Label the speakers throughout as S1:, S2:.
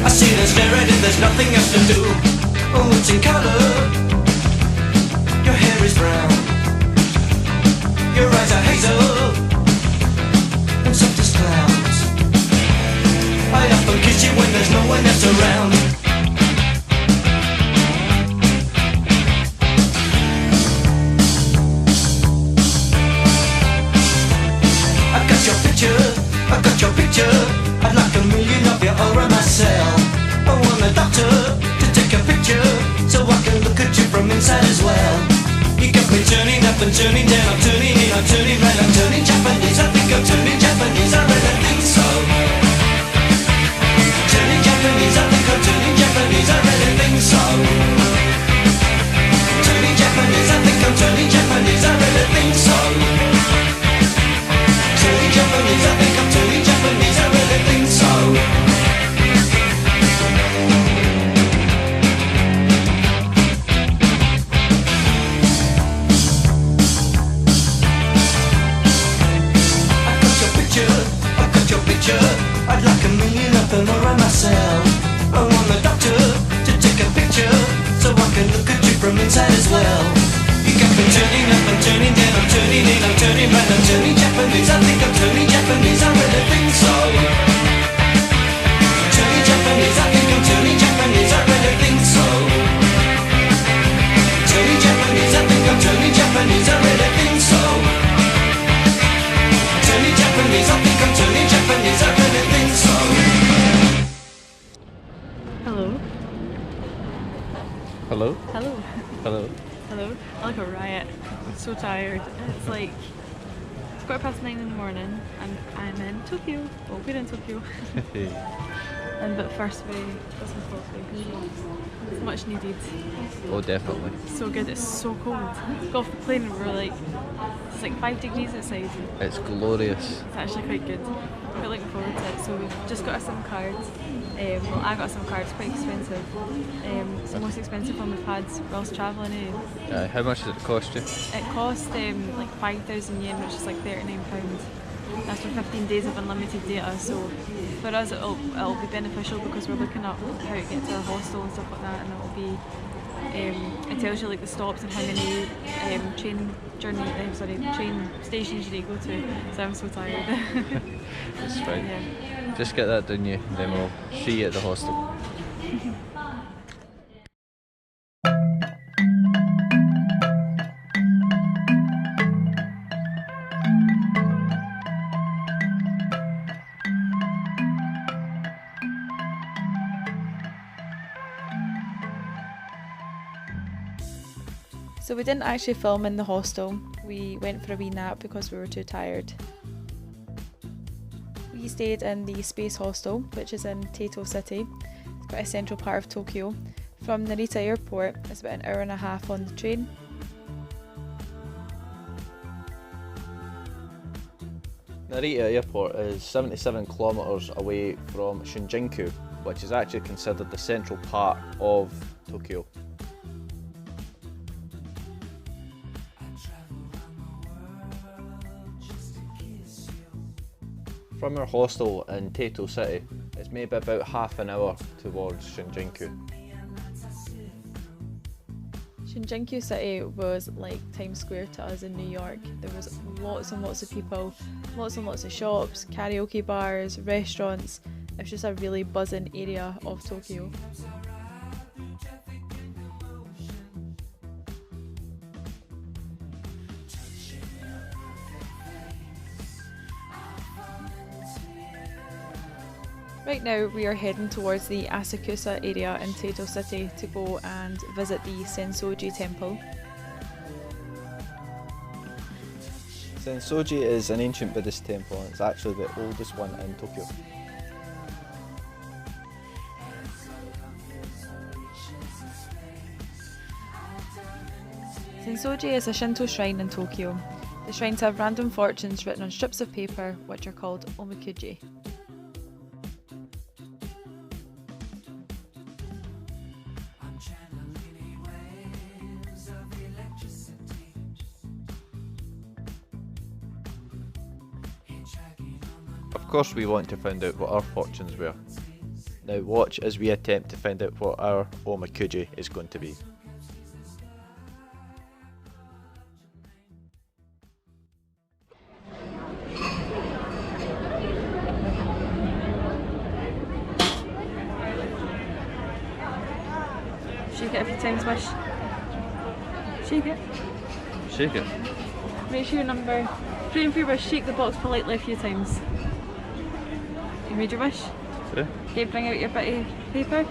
S1: I sit and stare at it, there's nothing else to do. Oh, it's in colour. Your hair is brown. Your eyes are hazel and soft as clouds. I often kiss you when there's no one else around. I got your picture. I'd like a million of you all around myself. I want a doctor to take a picture so I can look at you from inside as well. You got me turning up and turning down, I'm turning in, I'm turning round, I'm turning Japanese. I think I'm turning Japanese, I really think so. Turning Japanese, I think I'm turning Japanese, I really think so. Turning Japanese, I think I'm turning Japanese, I really think so. Turning Japanese, I think I'm turning Japanese, I really think so. I got your picture, I'd like a million of them around myself. I want the doctor to take a picture so I can look at you from inside as well. You got me turning up and turning down, I'm turning in, I'm turning round, I'm turning Japanese. I think I'm turning Japanese, I really think so. Turning Japanese, I think I'm turning Japanese, I really think so. Turning Japanese, I think I'm turning Japanese, I really think so. Turning Japanese, I think I'm turning Japanese, I really think so.
S2: Hello.
S3: Hello?
S2: Hello.
S3: Hello?
S2: Hello. I like a riot. I'm so tired. It's like 9:15 in the morning and I'm in Tokyo. Well, we're in Tokyo. But first we got some coffee. It's much needed.
S3: Oh, definitely.
S2: So good. It's so cold. Got off the plane and we're like, it's like 5 degrees outside.
S3: It's glorious.
S2: It's actually quite good. I'm quite looking forward to it. So we've just got a SIM card. Well, I got a SIM card. It's quite expensive. It's the most expensive one we've had whilst travelling.
S3: How much did it cost you?
S2: It cost like 5,000 yen, which is like £39. That's for 15 days of unlimited data. So for us, it'll be beneficial because we're looking up how to get to our hostel and stuff like that, and it'll be. It tells you like the stops and how many train stations you need to go to. So I'm so tired.
S3: It's fine.
S2: Yeah.
S3: Just get that done, you. Then we'll see you at the hostel.
S4: So we didn't actually film in the hostel, we went for a wee nap because we were too tired. We stayed in the Space Hostel, which is in Taito City. It's quite a central part of Tokyo. From Narita Airport, it's about an hour and a half on the train.
S3: Narita Airport is 77 kilometres away from Shinjuku, which is actually considered the central part of Tokyo. From our hostel in Taito City, it's maybe about half an hour towards Shinjuku.
S4: Shinjuku City was like Times Square to us in New York. There was lots and lots of people, lots and lots of shops, karaoke bars, restaurants. It was just a really buzzing area of Tokyo. Right now we are heading towards the Asakusa area in Taito City to go and visit the Sensoji temple.
S3: Sensoji is an ancient Buddhist temple and it's actually the oldest one in Tokyo.
S4: Sensoji is a Shinto shrine in Tokyo. The shrines have random fortunes written on strips of paper which are called omikuji.
S3: Of course we want to find out what our fortunes were. Now watch as we attempt to find out what our Omakuji is going to be.
S2: Shake it a few times, Wish. Shake it.
S3: Shake it.
S2: Make sure your number. Praying for your wish, shake the box politely a few times. You made your wish?
S3: Yeah.
S2: Okay, bring out your bit of paper.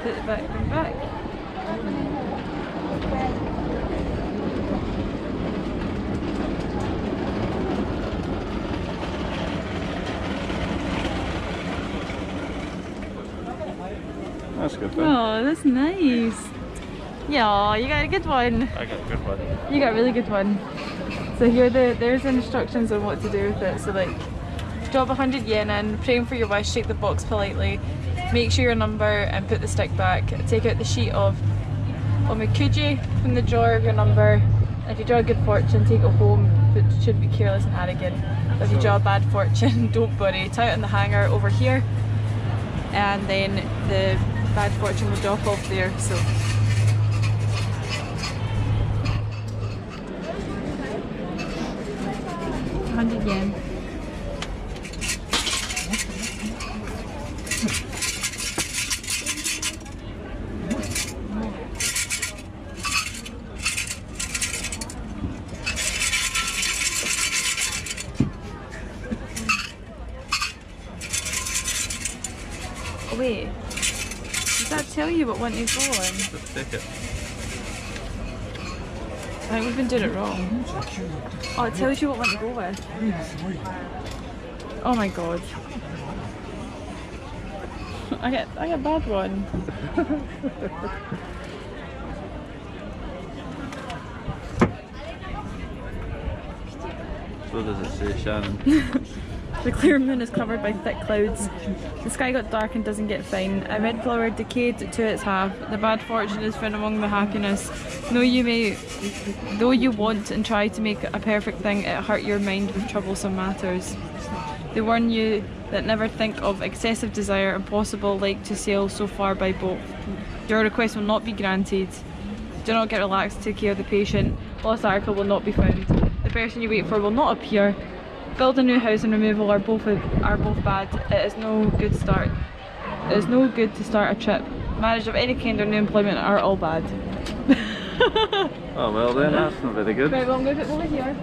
S2: Put it back, bring it back.
S3: That's good then.
S2: Oh, that's nice. Yeah, you got a good one.
S3: I got a good one.
S2: You got a really good one. So here there's instructions on what to do with it. So like, drop 100 yen in, praying for your wish, shake the box politely, make sure your number and put the stick back. Take out the sheet of Omakuji from the drawer of your number. If you draw a good fortune, take it home, but should be careless and arrogant. If you draw a bad fortune, don't worry. Tie it on the hanger over here, and then the bad fortune will drop off there. So 100 yen. Oh, wait, does that tell you what one to go on?
S3: Just take it.
S2: I think we've been doing it wrong. Oh, it tells you what one to go with. Oh my god. I get a bad one.
S3: So does it say, Shannon?
S2: The clear moon is covered by thick clouds. The sky got dark and doesn't get fine. A red flower decayed to its half. The bad fortune is found among the happiness. Though you want and try to make a perfect thing, it hurt your mind with troublesome matters. They warn you that never think of excessive desire, impossible like to sail so far by boat. Your request will not be granted. Do not get relaxed, take care of the patient. Lost article will not be found. The person you wait for will not appear. Build a new house and removal are both bad. It is no good start. It is no good to start a trip. Marriage of any kind or new employment are all bad.
S3: Oh well then, that's not very good.
S2: Right, well I'm going to put it over here.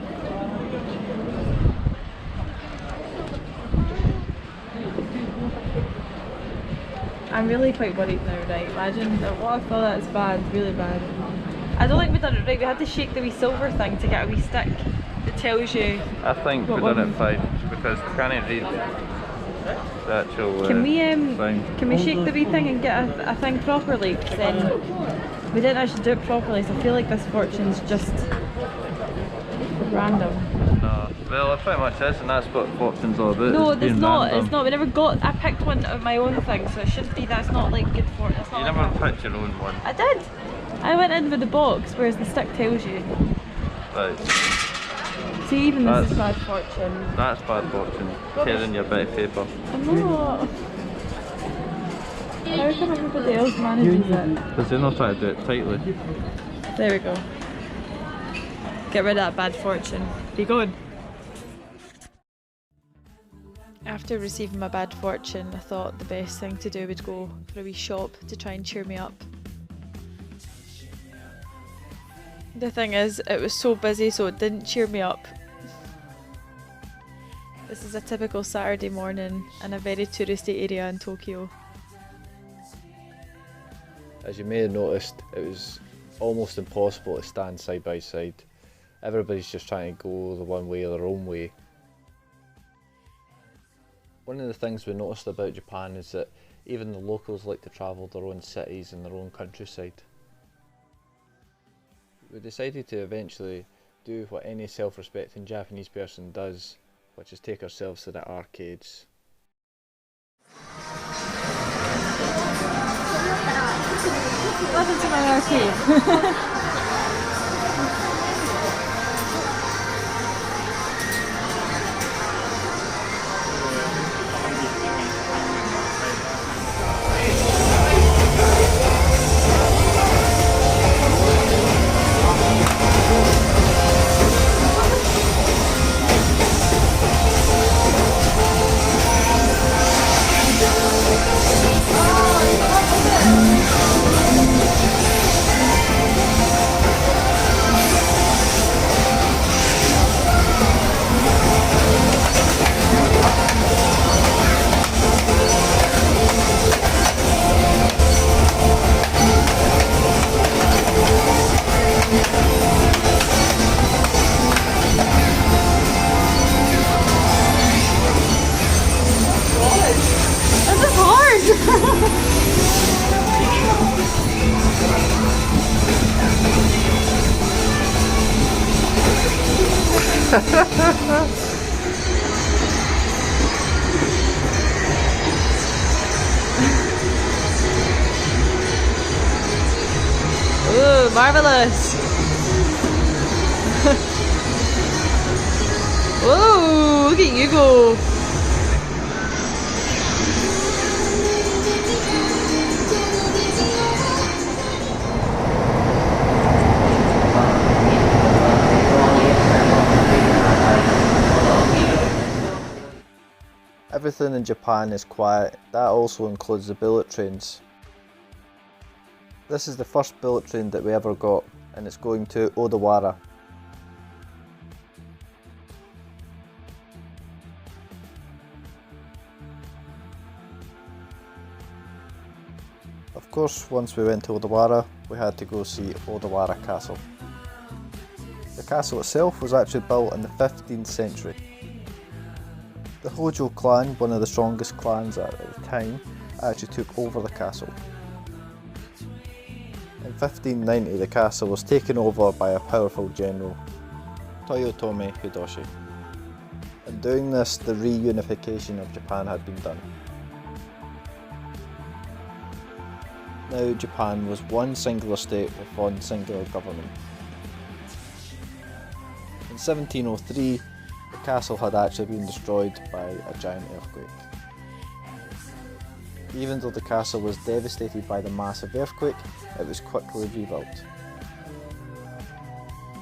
S2: I'm really quite worried now, right? Imagine that what I thought that's bad, really bad. I don't think we've done it right. We had to shake the wee silver thing to get a wee stick that tells you.
S3: I think we've done it fine because we can't read the actual
S2: Can we
S3: thing.
S2: can we shake the wee thing and get a thing properly? 'Cause then we didn't actually do it properly, so I feel like this fortune's just random.
S3: No, well it pretty much is, and that's what fortune's all about.
S2: No,
S3: it's
S2: it's
S3: being
S2: not.
S3: random.
S2: It's not. We never got. I picked one of my own thing, so it shouldn't be. That's not like good fortune. It's not
S3: You
S2: like
S3: never
S2: that.
S3: picked your own one.
S2: I did. I went in with the box, whereas the stick tells you.
S3: Right,
S2: See, even this is
S3: That's-
S2: bad fortune.
S3: that's bad fortune. Tearing your bit of paper.
S2: I'm not. How come everybody else manages it?
S3: Because they're not trying to do it tightly.
S2: There we go. Get rid of that bad fortune. Be good.
S4: After receiving my bad fortune, I thought the best thing to do would go for a wee shop to try and cheer me up. The thing is, it was so busy, so it didn't cheer me up. This is a typical Saturday morning in a very touristy area in Tokyo.
S3: As you may have noticed, it was almost impossible to stand side by side. Everybody's just trying to go the one way or their own way. One of the things we noticed about Japan is that even the locals like to travel their own cities and their own countryside. We decided to eventually do what any self-respecting Japanese person does, which is take ourselves to the arcades.
S2: Welcome to my arcade.
S4: Ooh, marvelous! Whoa, look at you go!
S3: Everything in Japan is quiet. That also includes the bullet trains. This is the first bullet train that we ever got, and it's going to Odawara. Of course, once we went to Odawara, we had to go see Odawara Castle. The castle itself was actually built in the 15th century. The Hojo clan, one of the strongest clans at the time, actually took over the castle. In 1590, the castle was taken over by a powerful general, Toyotomi Hideyoshi. In doing this, the reunification of Japan had been done. Now Japan was one singular state with one singular government. In 1703, the castle had actually been destroyed by a giant earthquake. Even though the castle was devastated by the massive earthquake, it was quickly rebuilt.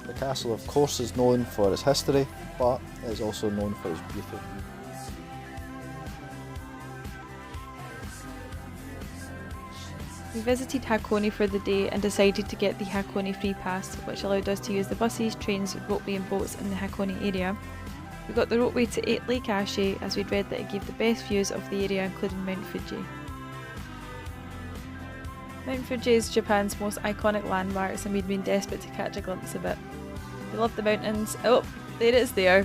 S3: The castle of course is known for its history, but it is also known for its beauty.
S4: We visited Hakone for the day and decided to get the Hakone free pass, which allowed us to use the buses, trains, ropeway and boats in the Hakone area. We got the ropeway to Lake Ashi as we'd read that it gave the best views of the area, including Mount Fuji. Mount Fuji is Japan's most iconic landmarks and we'd been desperate to catch a glimpse of it. We love the mountains. Oh, there it is there.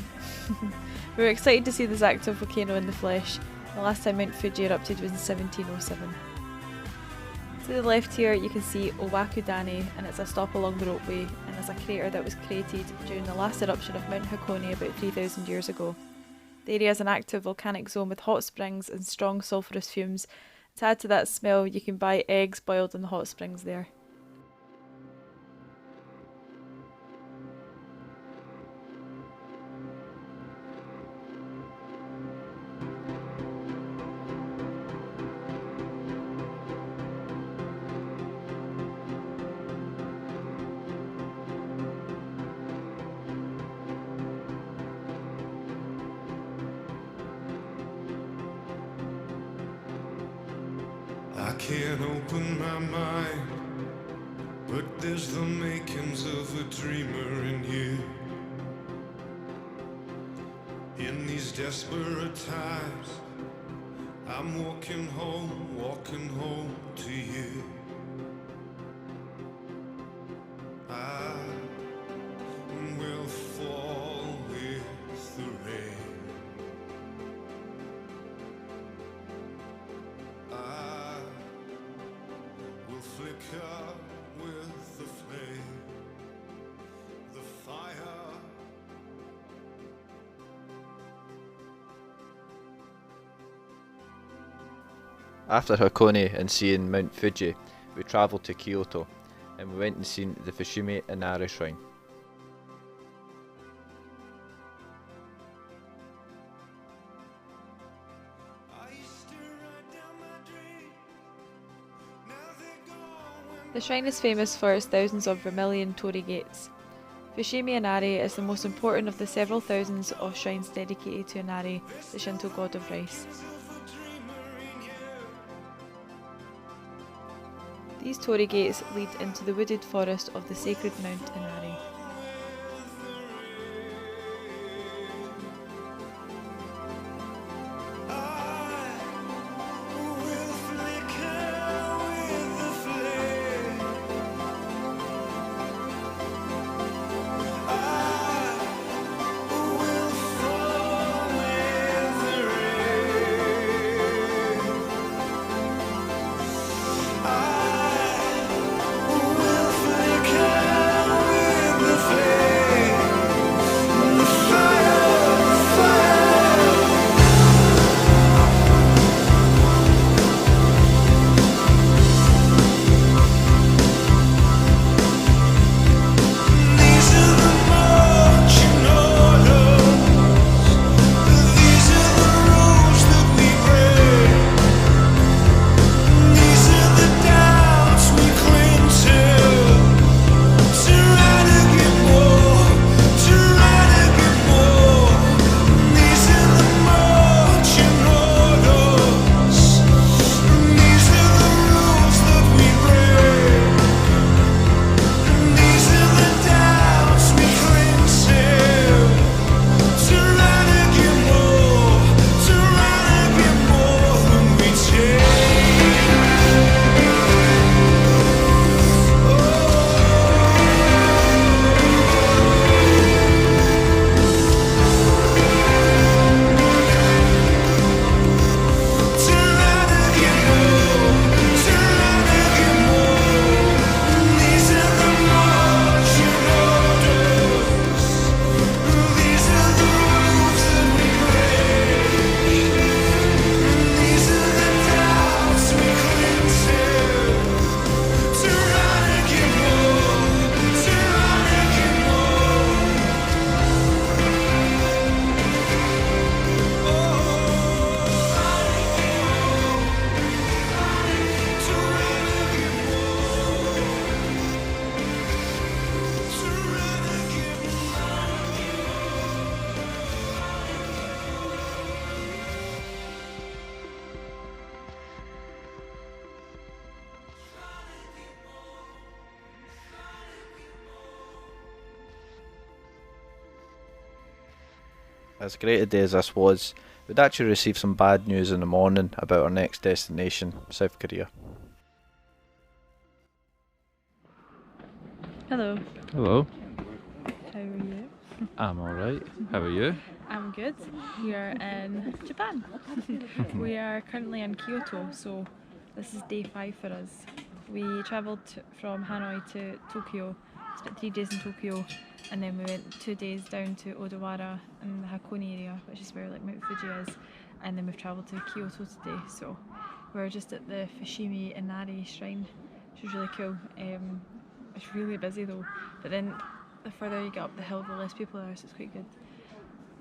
S4: We were excited to see this active volcano in the flesh. The last time Mount Fuji erupted was in 1707. To the left here you can see Owakudane, and it's a stop along the ropeway and is a crater that was created during the last eruption of Mount Hakone about 3,000 years ago. The area is an active volcanic zone with hot springs and strong sulphurous fumes. To add to that smell, you can buy eggs boiled in the hot springs there.
S5: I can't open my mind, but there's the makings of a dreamer in you. In these desperate times, I'm walking home to you. I will fall with the rain. Flicker with the flame, the fire.
S3: After Hakone and seeing Mount Fuji, we travelled to Kyoto and we went and seen the Fushimi Inari Shrine.
S4: The shrine is famous for its thousands of vermilion torii gates. Fushimi Inari is the most important of the several thousands of shrines dedicated to Inari, the Shinto god of rice. These torii gates lead into the wooded forest of the sacred Mount Inari.
S3: As great a day as this was, we'd actually received some bad news in the morning about our next destination, South Korea.
S2: Hello.
S6: Hello,
S2: How are you?
S6: I'm alright. How are you?
S2: I'm good. We are in Japan. We are currently in Kyoto, so this is day 5 for us. We travelled from Hanoi to Tokyo, spent 3 days in Tokyo, and then we went 2 days down to Odawara in the Hakone area, which is where like Mount Fuji is, and then we've travelled to Kyoto today. So we're just at the Fushimi Inari shrine, which is really cool. It's really busy though, but then the further you get up the hill, the less people there, so it's quite good.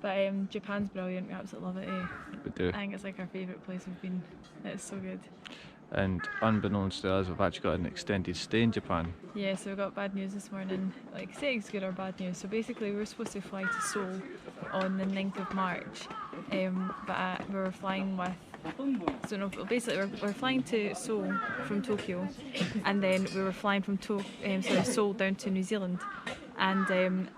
S2: But Japan's brilliant, we absolutely love it.
S6: We do.
S2: I think it's like our favourite place we've been. It's so good.
S6: And unbeknownst to us, we've actually got an extended stay in Japan.
S2: Yeah, so we got bad news this morning. Like, say it's good or bad news. So basically, we were supposed to fly to Seoul on the 9th of March, but we were flying with. So no, basically we're flying to Seoul from Tokyo, and then we were flying from Seoul down to New Zealand, and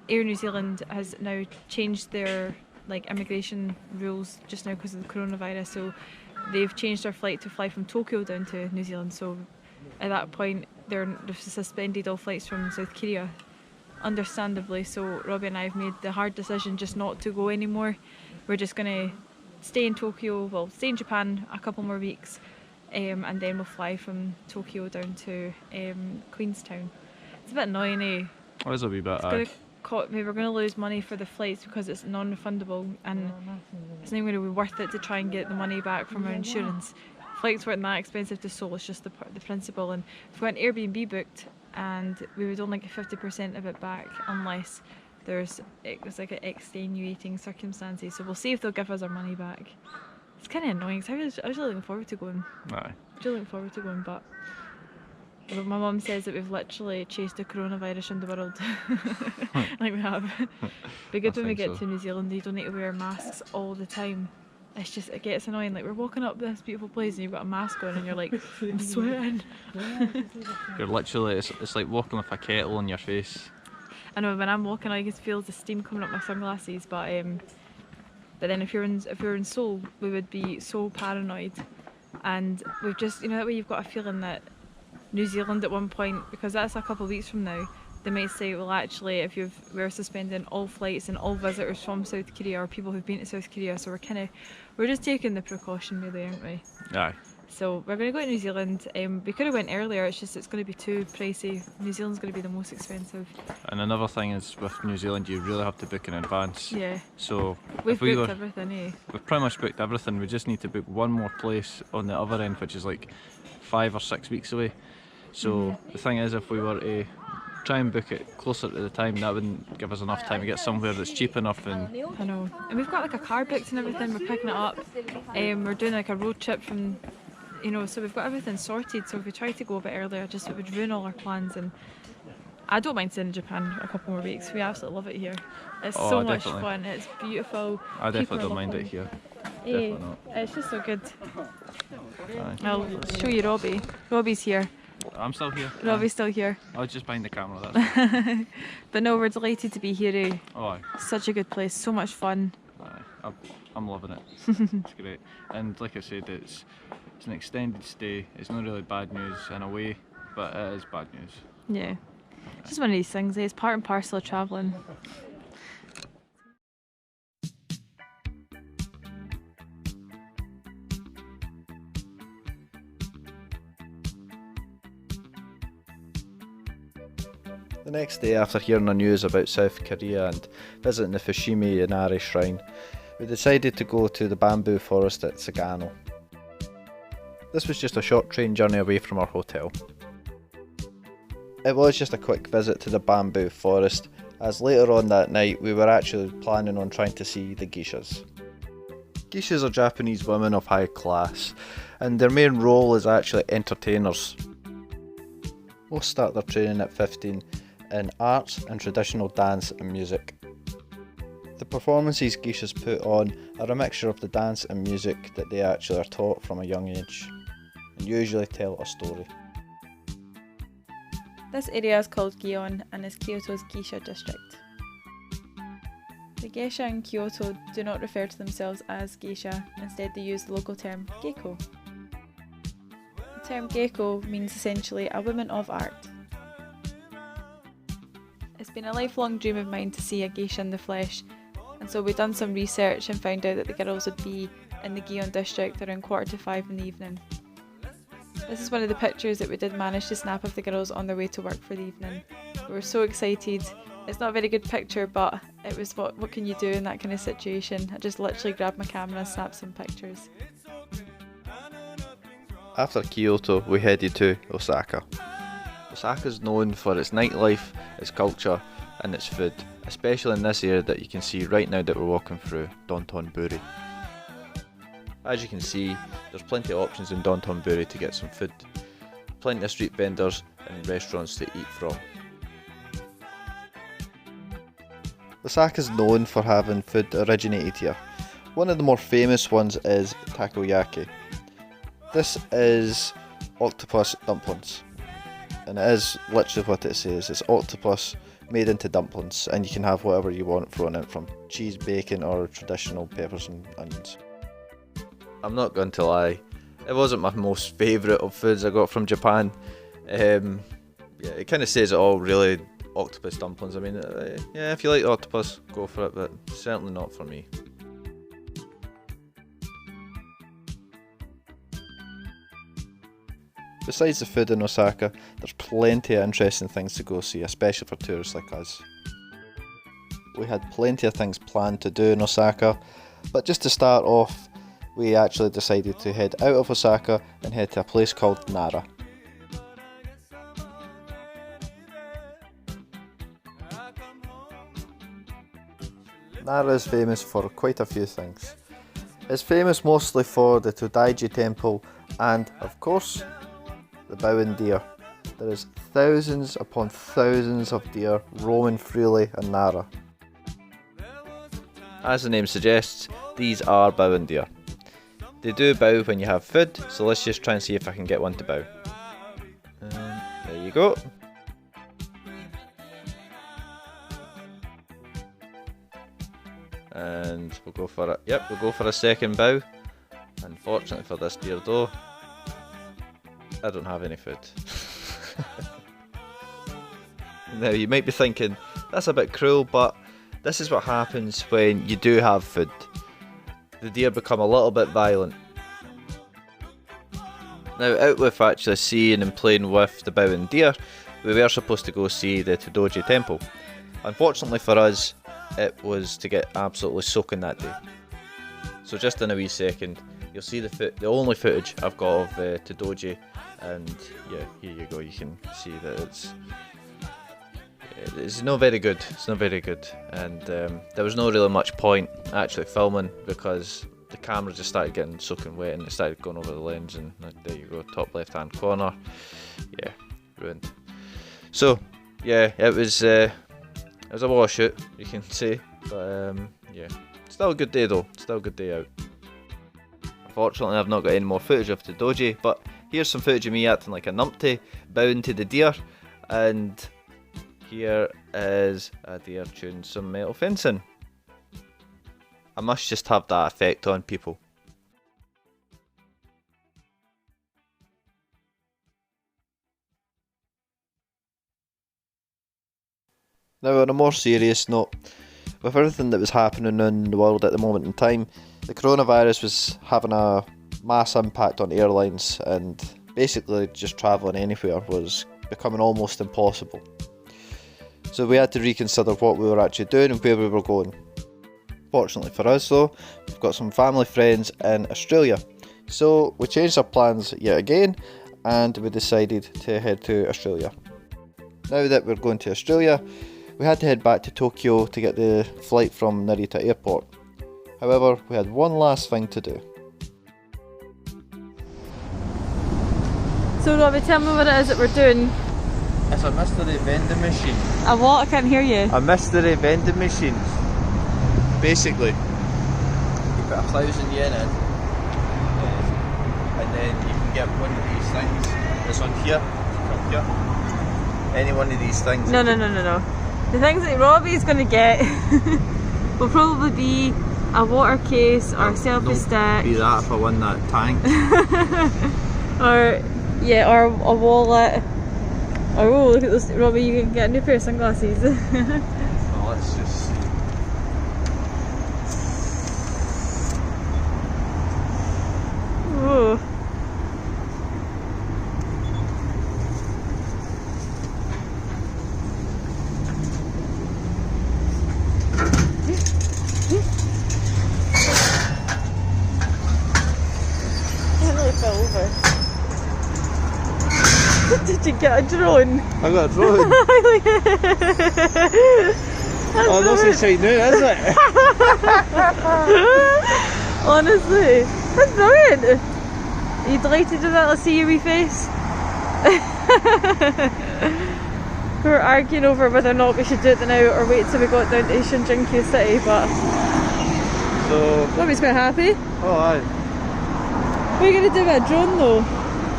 S2: Air New Zealand has now changed their like immigration rules just now because of the coronavirus. So they've changed our flight to fly from Tokyo down to New Zealand. So at that point, they've suspended all flights from South Korea, understandably. So Robbie and I have made the hard decision just not to go anymore. We're just going to stay in Japan a couple more weeks, and then we'll fly from Tokyo down to Queenstown. It's a bit annoying, eh?
S6: Oh, it's a wee bit.
S2: We're going to lose money for the flights because it's non-refundable, and it's not going to be worth it to try and get the money back from our insurance. Flights weren't that expensive to Seoul, it's just the principle. And if we got an Airbnb booked, and we would only get 50% of it back unless it was like an extenuating circumstances. So we'll see if they'll give us our money back. It's kind of annoying because I was really looking forward to going.
S6: Aye.
S2: But my mum says that we've literally chased the coronavirus in the world. Like we have. Be good
S6: I
S2: when we
S6: think
S2: get
S6: so.
S2: to New Zealand, you don't need to wear masks all the time. It gets annoying. Like, we're walking up this beautiful place and you've got a mask on and you're like, I'm sweating.
S6: You're literally, it's like walking with a kettle on your face.
S2: I know, when I'm walking, I can feel the steam coming up my sunglasses. But then if you're in Seoul, we would be so paranoid, and we've just, that way you've got a feeling that New Zealand at one point, because that's a couple of weeks from now, they might say, well, actually, we're suspending all flights and all visitors from South Korea or people who've been to South Korea. So we're just taking the precaution, really, aren't we?
S6: Aye.
S2: So we're going to go to New Zealand. We could have went earlier, it's going to be too pricey. New Zealand's going to be the most expensive.
S6: And another thing is with New Zealand, you really have to book in advance.
S2: Yeah.
S6: So
S2: We've booked everything, eh?
S6: We've pretty much booked everything. We just need to book one more place on the other end, which is like 5 or 6 weeks away. So the thing is, if we were to try and book it closer to the time, that wouldn't give us enough time to get somewhere that's cheap enough. And
S2: I know. And we've got like a car booked and everything. We're picking it up. We're doing like a road trip from, so we've got everything sorted. So if we try to go a bit earlier, it would ruin all our plans. And I don't mind staying in Japan a couple more weeks. We absolutely love it here. It's so much
S6: definitely.
S2: fun. It's beautiful.
S6: I definitely
S2: People
S6: don't
S2: are
S6: mind it
S2: lovely.
S6: here.
S2: Eh,
S6: Definitely not.
S2: It's just so good.
S6: Aye.
S2: I'll show you Robbie. Robbie's here.
S6: I'm still here.
S2: Robbie's still here.
S6: I was just behind the camera. That's all.
S2: But no, we're delighted to be here. Eh?
S6: Oh, aye.
S2: Such a good place. So much fun.
S6: Aye. I'm loving it. It's great. And like I said, it's an extended stay. It's not really bad news in a way, but it is bad news.
S2: Yeah. It's just one of these things. Eh? It's part and parcel of travelling.
S3: The next day, after hearing the news about South Korea and visiting the Fushimi Inari shrine, we decided to go to the bamboo forest at Sagano. This was just a short train journey away from our hotel. It was just a quick visit to the bamboo forest, as later on that night we were actually planning on trying to see the geishas. Geishas are Japanese women of high class, and their main role is actually entertainers. Most start their training at 15 in arts and traditional dance and music. The performances geishas put on are a mixture of the dance and music that they actually are taught from a young age, and usually tell a story.
S4: This area is called Gion and is Kyoto's geisha district. The geisha in Kyoto do not refer to themselves as geisha, instead they use the local term geiko. The term geiko means essentially a woman of art. It's been a lifelong dream of mine to see a geisha in the flesh, and so we've done some research and found out that the girls would be in the Gion district around 4:45 in the evening. This is one of the pictures that we did manage to snap of the girls on their way to work for the evening. We were so excited. It's not a very good picture, but it was what can you do in that kind of situation. I just literally grabbed my camera and snapped some pictures.
S3: After Kyoto, we headed to Osaka. Osaka is known for its nightlife, its culture and its food, especially in this area that you can see right now that we're walking through, Dontonburi. As you can see, there's plenty of options in Dontonburi to get some food, plenty of street vendors and restaurants to eat from. Osaka is known for having food originated here. One of the more famous ones is takoyaki. This is octopus dumplings, and it is literally what it says. It's octopus made into dumplings, and you can have whatever you want thrown in, from cheese, bacon or traditional peppers and onions. I'm not going to lie, it wasn't my most favourite of foods I got from Japan. Yeah, it kind of says it all really, octopus dumplings. I mean, yeah, if you like octopus, go for it, but certainly not for me. Besides the food in Osaka, there's plenty of interesting things to go see, especially for tourists like us. We had plenty of things planned to do in Osaka, but just to start off, we actually decided to head out of Osaka and head to a place called Nara. Nara is famous for quite a few things. It's famous mostly for the Todaiji temple and, of course, the Bowen deer. There is thousands upon thousands of deer roaming freely in Nara. As the name suggests, these are Bowen deer. They do bow when you have food, so let's just try and see if I can get one to bow. There you go. And we'll go for it. Yep, we'll go for a second bow. Unfortunately for this deer though, I don't have any food. Now you might be thinking, that's a bit cruel, but this is what happens when you do have food. The deer become a little bit violent. Now, out with actually seeing and playing with the Bowen deer, we were supposed to go see the Todoji temple. Unfortunately for us, it was to get absolutely soaking that day. So just in a wee second, you'll see the only footage I've got of Todoji, and yeah, here you go. You can see that it's not very good. It's not very good, and there was no really much point actually filming because the camera just started getting soaking wet and it started going over the lens, and there you go, top left hand corner. Yeah, ruined. So yeah, it was a washout, you can say, but yeah, still a good day though. Still a good day out. Unfortunately, I've not got any more footage of Todoji, but here's some footage of me acting like a numpty, bowing to the deer, and here is a deer chewing some metal fencing. I must just have that effect on people. Now, on a more serious note, with everything that was happening in the world at the moment in time, the coronavirus was having a mass impact on airlines, and basically just travelling anywhere was becoming almost impossible. So we had to reconsider what we were actually doing and where we were going. Fortunately for us though, we've got some family friends in Australia. So we changed our plans yet again, and we decided to head to Australia. Now that we're going to Australia, we had to head back to Tokyo to get the flight from Narita Airport. However, we had one last thing to do.
S2: So Robbie, tell me what it is that we're doing.
S3: It's a mystery vending machine.
S2: A what? I can't hear you.
S3: A mystery vending machine. Basically, you put 1,000 yen in, and then you can get one of these things. This one here, up here. Any one of these things.
S2: No. The things that Robbie's going to get will probably be a water case or a selfie
S6: Don't
S2: stick.
S6: be that if I win that tank.
S2: Or yeah, or a wallet. Or oh, look at those, Robbie, you can get a new pair of sunglasses.
S6: Well, let's just see.
S2: Oh. I nearly fell over. Did you get a drone?
S6: I got a drone. Oh, that's a shite new, is it?
S2: Honestly, that's brilliant. Are you delighted with that? Let's see your wee face. We're arguing over whether or not we should do it now or wait till we got down to Shinjuku City, but
S6: So,
S2: Robbie's quite happy.
S6: oh aye.
S2: What are you going to do with a drone though?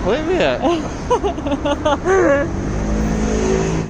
S6: Wait a minute.